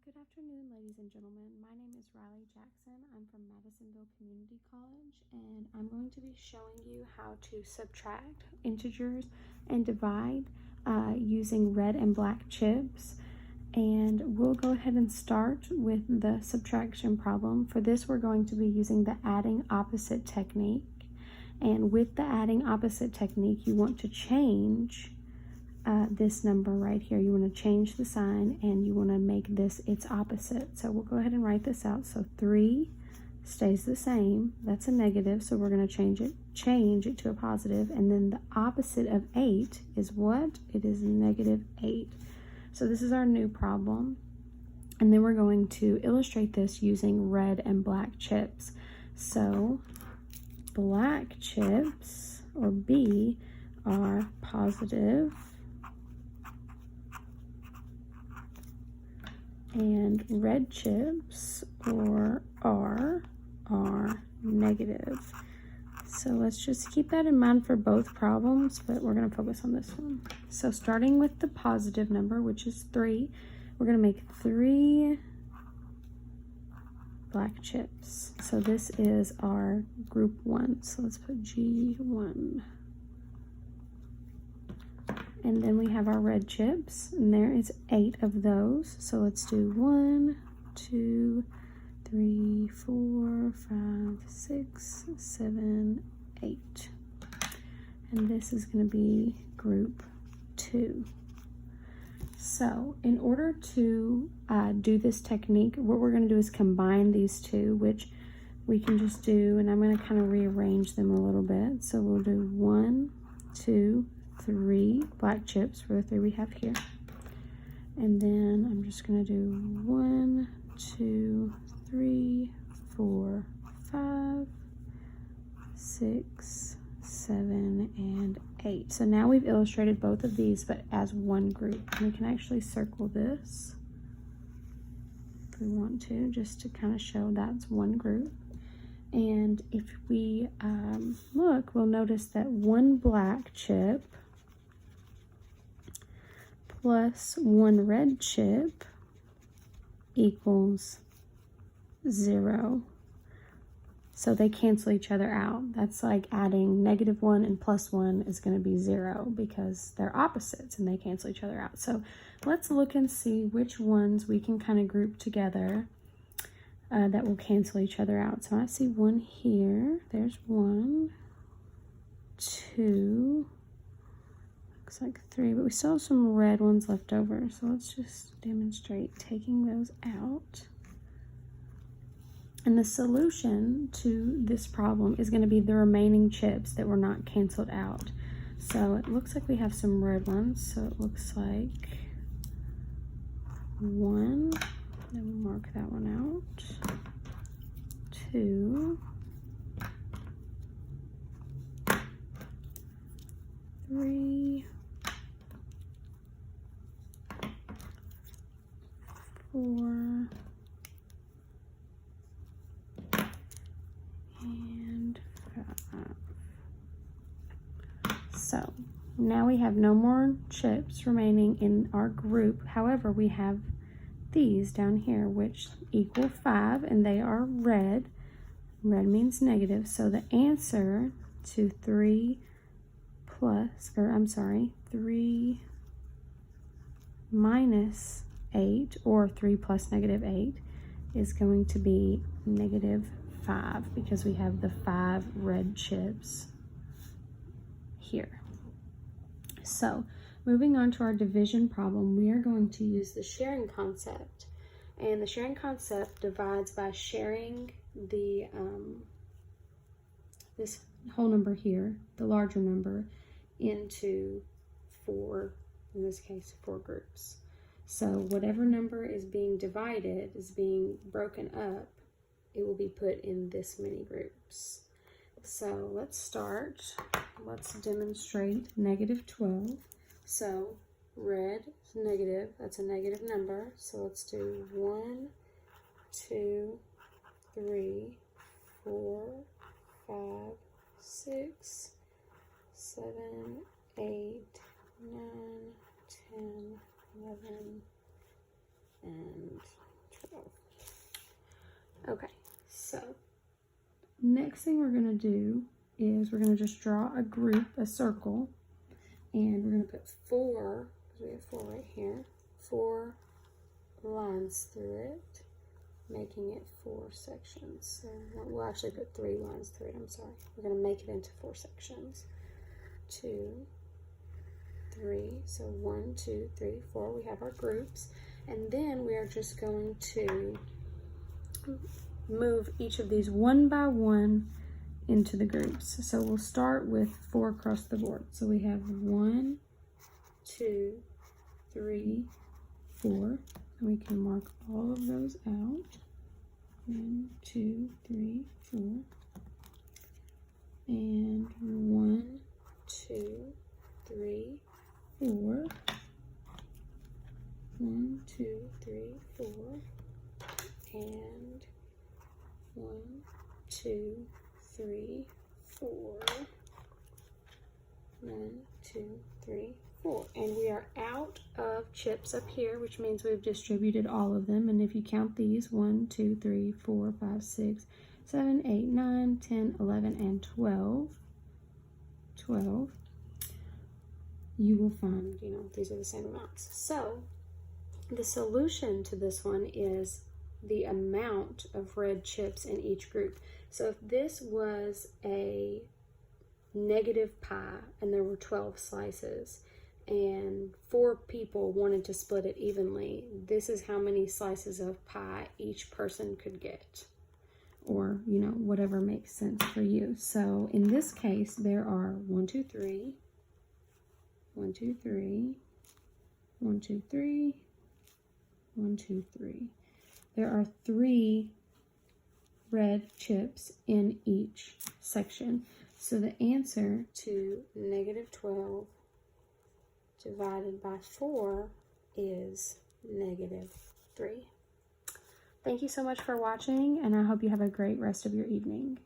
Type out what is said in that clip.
Good afternoon, ladies and gentlemen. My name is Riley Jackson. I'm from Madisonville Community College, and I'm going to be showing you how to subtract integers and divide using red and black chips. And we'll go ahead and start with the subtraction problem. For this, we're going to be using the adding opposite technique. And with the adding opposite technique, you want to change this number right here. You want to change the sign and you want to make this its opposite. So we'll go ahead and write this out. So 3 stays the same. That's a negative, so we're going to change it to a positive. And then the opposite of 8 is what? It is -8. So this is our new problem. And then we're going to illustrate this using red and black chips. So black chips, or B, are positive, and red chips, or R, are negative. So let's just keep that in mind for both problems, but we're going to focus on this one. So starting with the positive number, which is 3, we're going to make 3 black chips. So this is our group 1. So let's put G1. And then we have our red chips, and there is 8 of those. So let's do 1, 2, 3, 4, 5, 6, 7, 8. And this is going to be group 2. So in order to do this technique, what we're going to do is combine these two, which we can just do, and I'm going to kind of rearrange them a little bit. So we'll do 1, 2, 3 black chips for the 3 we have here. And then I'm just going to do 1, 2, 3, 4, 5, 6, 7, and 8. So now we've illustrated both of these, but as one group. And we can actually circle this if we want to, just to kind of show that's one group. And if we look, we'll notice that one black chip plus one red chip equals 0. So they cancel each other out. That's like adding -1 and +1 is going to be 0 because they're opposites and they cancel each other out. So let's look and see which ones we can kind of group together that will cancel each other out. So I see 1 here. There's 1, 2, looks like 3, but we still have some red ones left over. So let's just demonstrate taking those out. And the solution to this problem is going to be the remaining chips that were not canceled out. So it looks like we have some red ones. So it looks like 1, then we'll mark that one out. 2, 3, 4, and 5. So now we have no more chips remaining in our group. However, we have these down here which equal 5, and they are red. Red means negative. So the answer to 3 minus 8, or 3 plus -8, is going to be -5 because we have the 5 red chips here. So moving on to our division problem, we are going to use the sharing concept. And the sharing concept divides by sharing the this whole number here, the larger number, into 4, in this case 4 groups. So whatever number is being divided, is being broken up, it will be put in this many groups. So let's start. Let's demonstrate -12. So red is negative, that's a negative number. So let's do 1, 2, 3, 4, 5, 6, 7, 8, 9, 10, 11, and Okay, so next thing we're going to do is we're going to just draw a group, a circle, and we're going to put 4, because we have 4 right here, 4 lines through it, making it 4 sections. So we'll actually put 3 lines through it, I'm sorry. We're going to make it into 4 sections. 2, 3, so 1, 2, 3, 4, we have our groups. And then we are just going to move each of these one by one into the groups. So we'll start with 4 across the board. So we have 1, 2, 3, 4. And we can mark all of those out. 1, 2, 3, 4. And 1, 2, 3, 4. 1, 2, 3, 4. And 1, 2, 3, 4. 1, 2, 3, 4. And we are out of chips up here, which means we've distributed all of them. And if you count these, 1, 2, 3, 4, 5, 6, 7, 8, 9, 10, 11, and 12, you will find, these are the same amounts. So the solution to this one is the amount of red chips in each group. So if this was a negative pie and there were 12 slices and 4 people wanted to split it evenly, this is how many slices of pie each person could get, or whatever makes sense for you. So in this case, there are 1, 2, 3, 1, 2, 3, 1, 2, 3, 1, 2, 3. There are 3 red chips in each section. So the answer to negative 12 divided by 4 is negative 3. Thank you so much for watching, and I hope you have a great rest of your evening.